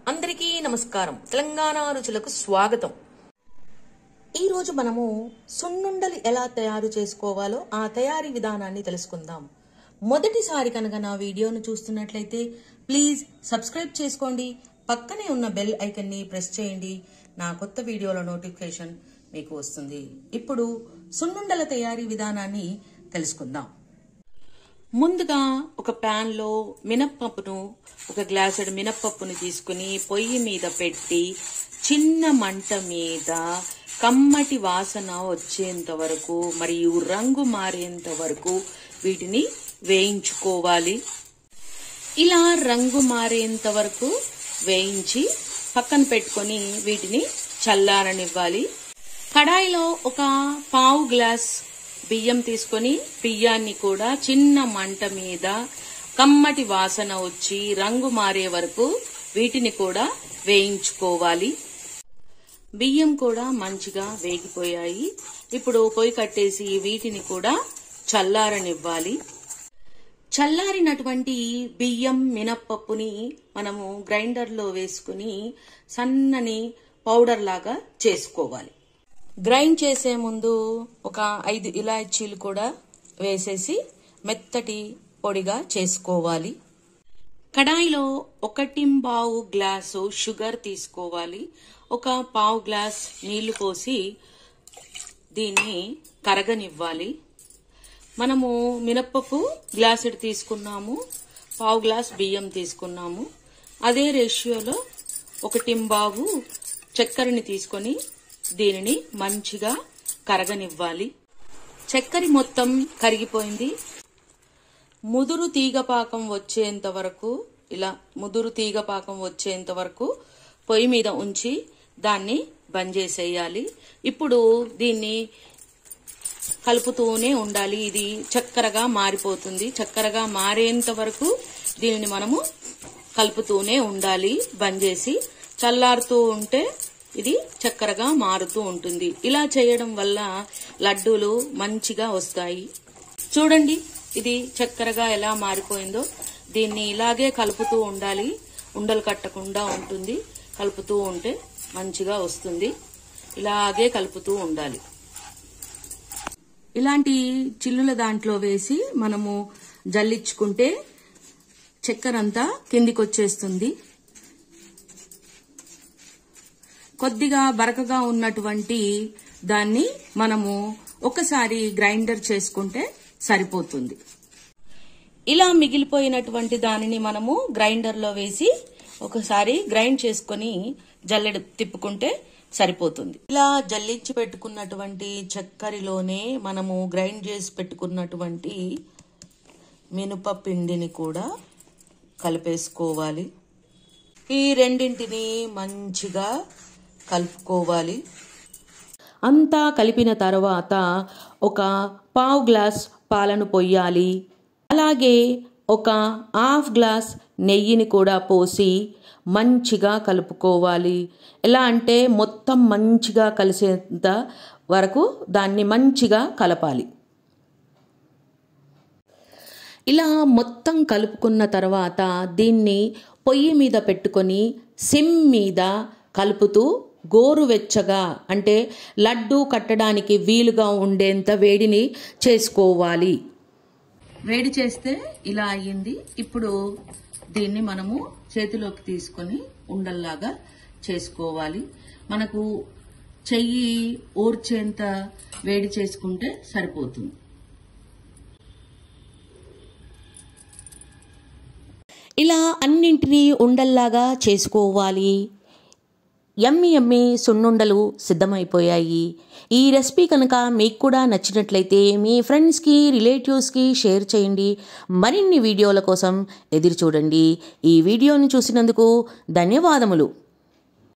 అందరికీ నమస్కారం. తెలంగాణ రుచులకు స్వాగతం. ఈ రోజు మనము సున్నుండలు ఎలా తయారు చేసుకోవాలో ఆ తయారీ విధానాన్ని తెలుసుకుందాం. మొదటిసారి కనుక నా వీడియోను చూస్తున్నట్లయితే ప్లీజ్ సబ్స్క్రైబ్ చేసుకోండి. పక్కనే ఉన్న బెల్ ఐకాన్ ని ప్రెస్ చేయండి. నా కొత్త వీడియోల నోటిఫికేషన్ మీకు వస్తుంది. ఇప్పుడు సున్నుండల తయారీ విధానాన్ని తెలుసుకుందాం. ముందుగా ఒక ప్యాన్ లో మినప్పప్పును ఒక గ్లాసుడు మినప్పప్పును తీసుకుని పొయ్యి మీద పెట్టి చిన్న మంట మీద కమ్మటి వాసన వచ్చేంత వరకు మరియు రంగు మారేంత వరకు వీటిని వేయించుకోవాలి. ఇలా రంగు మారేంత వరకు వేయించి పక్కన పెట్టుకొని వీటిని చల్లారనివ్వాలి. కడాయిలో ఒక పావు గ్లాస్ బియ్యం తీసుకొని బియ్యాన్ని కూడా చిన్న మంట మీద కమ్మటి వాసన వచ్చి రంగు మారే వరకు వీటిని కూడా వేయించుకోవాలి. బియ్యం కూడా మంచిగా వేగిపోయాయి. ఇప్పుడు పొయ్యి కట్టేసి వీటిని కూడా చల్లారనివ్వాలి. చల్లారినటువంటి బియ్యం మినప్పప్పుని మనము గ్రైండర్లో వేసుకుని సన్నని పౌడర్ లాగా చేసుకోవాలి. గ్రైండ్ చేసే ముందు ఒక 5 ఇలాచీలు కూడా వేసేసి మెత్తటి పొడిగా చేసుకోవాలి. కడాయిలో 1/4 గ్లాసు షుగర్ తీసుకోవాలి. ఒక పావు గ్లాస్ నీళ్లు పోసి దీన్ని కరగనివ్వాలి. మనము మినప్పప్పు గ్లాసుడు తీసుకున్నాము, పావు గ్లాస్ బియ్యం తీసుకున్నాము. అదే రేషియోలో 1/4 చక్కెరని తీసుకొని దీనిని మంచిగా కరగనివ్వాలి. చక్కెర మొత్తం కరిగిపోయింది. ముదురు తీగపాకం వచ్చేంత వరకు ఇలా ముదురు తీగపాకం వచ్చేంత వరకు పొయ్యి మీద ఉంచి దాన్ని బంద్ చేసేయాలి. ఇప్పుడు దీన్ని కలుపుతూనే ఉండాలి. ఇది చక్కెరగా మారిపోతుంది. చక్కెరగా మారేంత వరకు దీనిని మనము కలుపుతూనే ఉండాలి. బంద్ చేసి చల్లారుతూ ఉంటే ఇది చక్కెరగా మారుతూ ఉంటుంది. ఇలా చేయడం వల్ల లడ్డూలు మంచిగా వస్తాయి. చూడండి ఇది చక్కెరగా ఎలా మారిపోయిందో. దీన్ని ఇలాగే కలుపుతూ ఉండాలి. ఉండలు కట్టకుండా ఉంటుంది. కలుపుతూ ఉంటే మంచిగా వస్తుంది. ఇలాగే కలుపుతూ ఉండాలి. ఇలాంటి చిల్లుల దాంట్లో వేసి మనము జల్లించుకుంటే చక్కెర అంతా కిందికి వచ్చేస్తుంది. కొద్దిగా బరకగా ఉన్నటువంటి దాన్ని మనము ఒకసారి గ్రైండర్ చేసుకుంటే సరిపోతుంది. ఇలా మిగిలిపోయినటువంటి దానిని మనము గ్రైండర్లో వేసి ఒకసారి గ్రైండ్ చేసుకుని జల్లెడ తిప్పుకుంటే సరిపోతుంది. ఇలా జల్లించి పెట్టుకున్నటువంటి చక్కెరలోనే మనము గ్రైండ్ చేసి పెట్టుకున్నటువంటి మినపపిండిని కూడా కలిపేసుకోవాలి. ఈ రెండింటిని మంచిగా కలుపుకోవాలి. అంతా కలిపిన తర్వాత ఒక పావు గ్లాస్ పాలను పొయ్యాలి. అలాగే ఒక హాఫ్ గ్లాస్ నెయ్యిని కూడా పోసి మంచిగా కలుపుకోవాలి. ఎలా అంటే మొత్తం మంచిగా కలిసేంత వరకు దాన్ని మంచిగా కలపాలి. ఇలా మొత్తం కలుపుకున్న తర్వాత దీన్ని పొయ్యి మీద పెట్టుకొని సిమ్ మీద కలుపుతూ గోరువెచ్చగా అంటే లడ్డు కట్టడానికి వీలుగా ఉండేంత వేడిని చేసుకోవాలి. వేడి చేస్తే ఇలా అయ్యింది. ఇప్పుడు దీన్ని మనము చేతిలోకి తీసుకొని ఉండల్లాగా చేసుకోవాలి. మనకు చెయ్యి ఊర్చేంత వేడి చేసుకుంటే సరిపోతుంది. ఇలా అన్నింటినీ ఉండల్లాగా చేసుకోవాలి. యమ్మీ సున్నుండలు సిద్ధమైపోయాయి. ఈ రెసిపీ కనుక మీకు కూడా నచ్చినట్లయితే మీ ఫ్రెండ్స్కి రిలేటివ్స్కి షేర్ చేయండి. మరిన్ని వీడియోల కోసం ఎదురు చూడండి. ఈ వీడియోని చూసినందుకు ధన్యవాదములు.